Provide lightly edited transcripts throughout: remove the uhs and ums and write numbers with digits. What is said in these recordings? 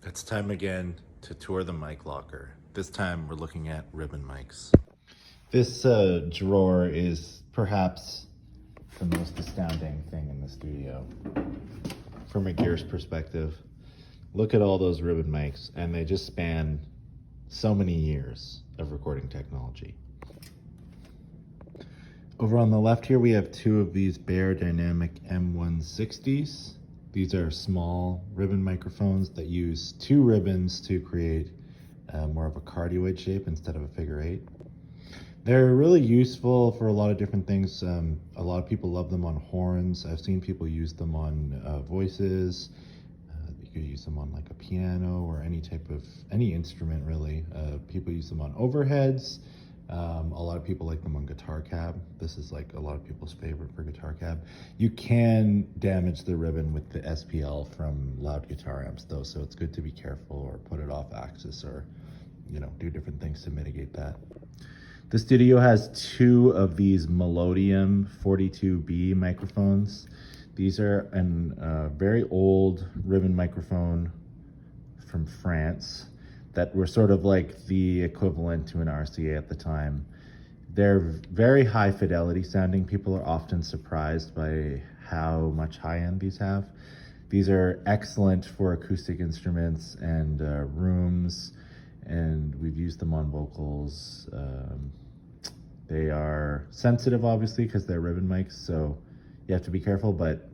It's time again to tour the mic locker. This time we're looking at ribbon mics. This drawer is perhaps the most astounding thing in the studio from a gear's perspective. Look at all those ribbon mics, and they just span so many years of recording technology. Over on the left here we have two of these Beyerdynamic M160s. These are small ribbon microphones that use two ribbons to create more of a cardioid shape instead of a figure eight. They're really useful for a lot of different things. A lot of people love them on horns. I've seen people use them on voices. You could use them on like a piano or any instrument really. People use them on overheads. A lot of people like them on guitar cab. This is like a lot of people's favorite for guitar cab. You can damage the ribbon with the SPL from loud guitar amps though, so it's good to be careful or put it off axis or, do different things to mitigate that. The studio has two of these Melodium 42B microphones. These are a very old ribbon microphone from France that were sort of like the equivalent to an RCA at the time. They're very high fidelity sounding. People are often surprised by how much high end these have. These are excellent for acoustic instruments and rooms, and we've used them on vocals. They are sensitive obviously because they're ribbon mics, so you have to be careful, but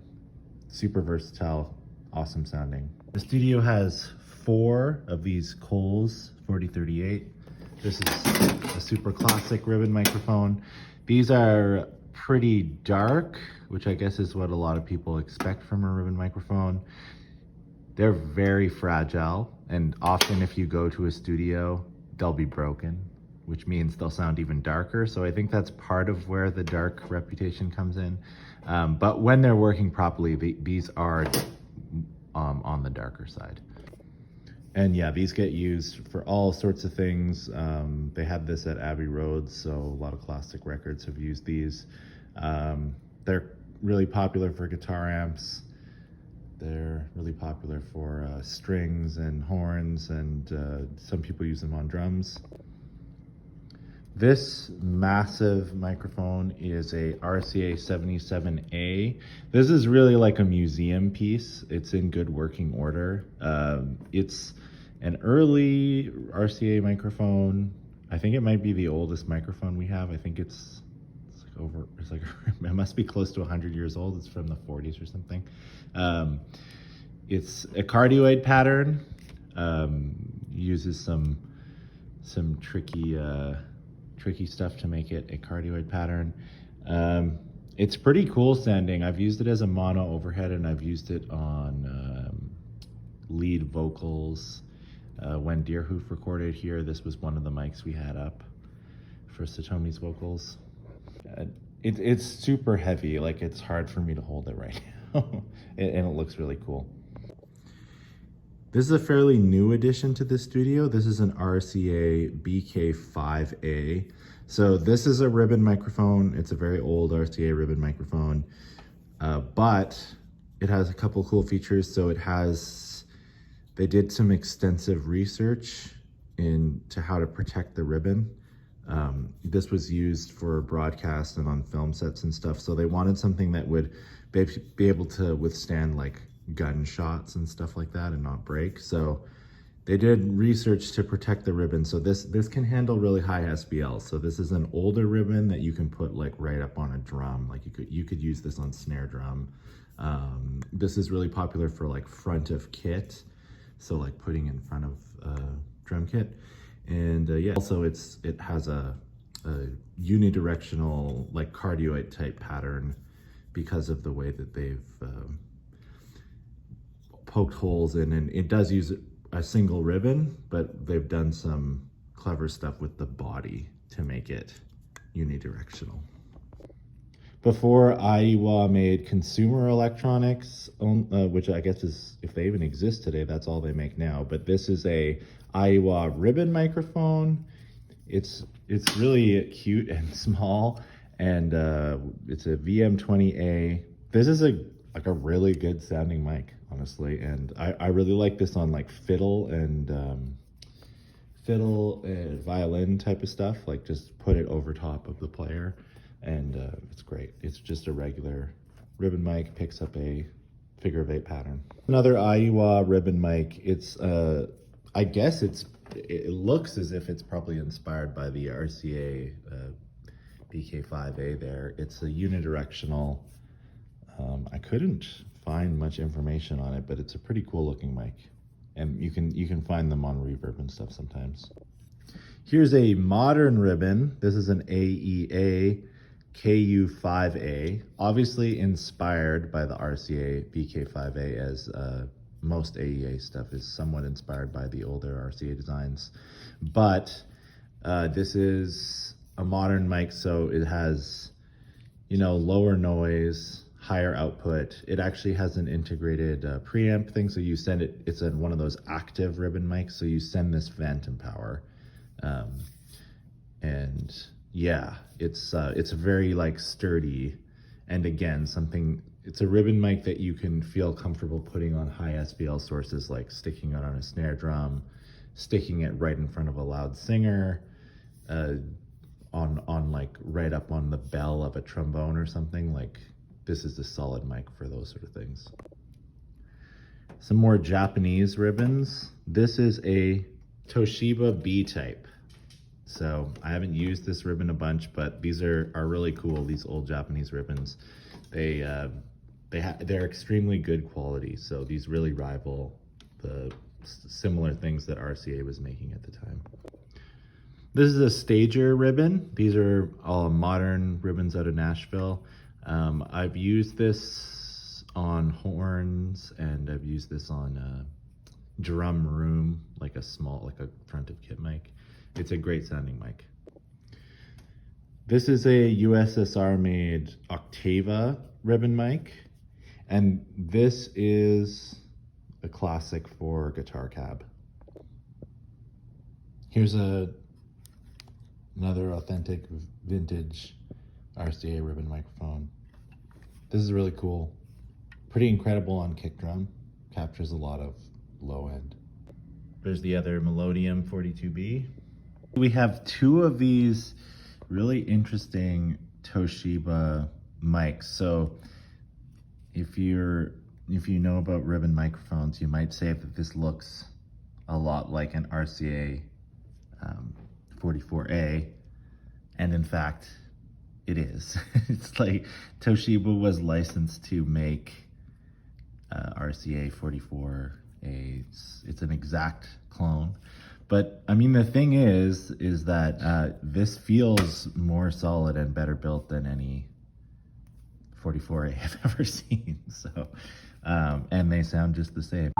super versatile, awesome sounding. The studio has four of these Coles 4038. This is a super classic ribbon microphone. These are pretty dark, which I guess is what a lot of people expect from a ribbon microphone. They're very fragile, and often if you go to a studio, they'll be broken, which means they'll sound even darker. So I think that's part of where the dark reputation comes in. But when they're working properly, these are on the darker side. And yeah, these get used for all sorts of things. They had this at Abbey Road, so a lot of classic records have used these. They're really popular for guitar amps. They're really popular for strings and horns, and some people use them on drums. This massive microphone is a RCA 77A. This is really like a museum piece. It's in good working order. It's an early RCA microphone. I think it might be the oldest microphone we have. I think it must be close to 100 years old. It's from the 40s or something. It's a cardioid pattern. Uses some tricky stuff to make it a cardioid pattern. It's pretty cool sounding. I've used it as a mono overhead, and I've used it on lead vocals. When Deerhoof recorded here, this was one of the mics we had up for Satomi's vocals. It's super heavy, like it's hard for me to hold it right now, and it looks really cool. This is a fairly new addition to the studio. This is an RCA BK5A. So this is a ribbon microphone. It's a very old RCA ribbon microphone, but it has a couple cool features. So they did some extensive research into how to protect the ribbon. This was used for broadcast and on film sets and stuff. So they wanted something that would be able to withstand like gunshots and stuff like that and not break. So they did research to protect the ribbon. So this can handle really high SPL. So this is an older ribbon that you can put like right up on a drum. Like you could use this on snare drum. This is really popular for like front of kit. So like putting in front of drum kit. And yeah, also it has a unidirectional like cardioid type pattern because of the way that they've poked holes in, and it does use a single ribbon, but they've done some clever stuff with the body to make it unidirectional. Before, Aiwa made consumer electronics, which I guess is, if they even exist today, that's all they make now. But this is a Aiwa ribbon microphone. It's really cute and small, and it's a VM20A. This is a like a really good sounding mic, honestly. And I really like this on like fiddle and violin type of stuff. Like just put it over top of the player, and it's great. It's just a regular ribbon mic, picks up a figure of 8 pattern. Another Aiwa ribbon mic. It's I guess it looks as if it's probably inspired by the RCA BK5A there. It's a unidirectional. I couldn't find much information on it, but it's a pretty cool looking mic. And you can find them on Reverb and stuff sometimes. Here's a modern ribbon. This is an AEA KU5A, obviously inspired by the RCA BK5A, as most AEA stuff is somewhat inspired by the older RCA designs. But this is a modern mic, so it has, you know, lower noise, higher output. It actually has an integrated preamp thing, so you send it, it's in one of those active ribbon mics, so you send this phantom power. And yeah, it's very like sturdy, and again, it's a ribbon mic that you can feel comfortable putting on high SVL sources, like sticking it on a snare drum, sticking it right in front of a loud singer, on like right up on the bell of a trombone or something. Like, this is a solid mic for those sort of things. Some more Japanese ribbons. This is a Toshiba B-type. So I haven't used this ribbon a bunch, but these are really cool, these old Japanese ribbons. They're extremely good quality, so these really rival the similar things that RCA was making at the time. This is a Stager ribbon. These are all modern ribbons out of Nashville. I've used this on horns, and I've used this on drum room, like a front of kit mic. It's a great sounding mic. This is a USSR made Octava ribbon mic, and this is a classic for guitar cab. Here's another authentic vintage RCA ribbon microphone. This is really cool. Pretty incredible on kick drum. Captures a lot of low end. There's the other Melodium 42B. We have two of these really interesting Toshiba mics. So if you know about ribbon microphones, you might say that this looks a lot like an RCA 44A, and in fact, it is. It's like Toshiba was licensed to make RCA 44A. It's an exact clone. But I mean, the thing is that this feels more solid and better built than any 44A I've ever seen. So, and they sound just the same.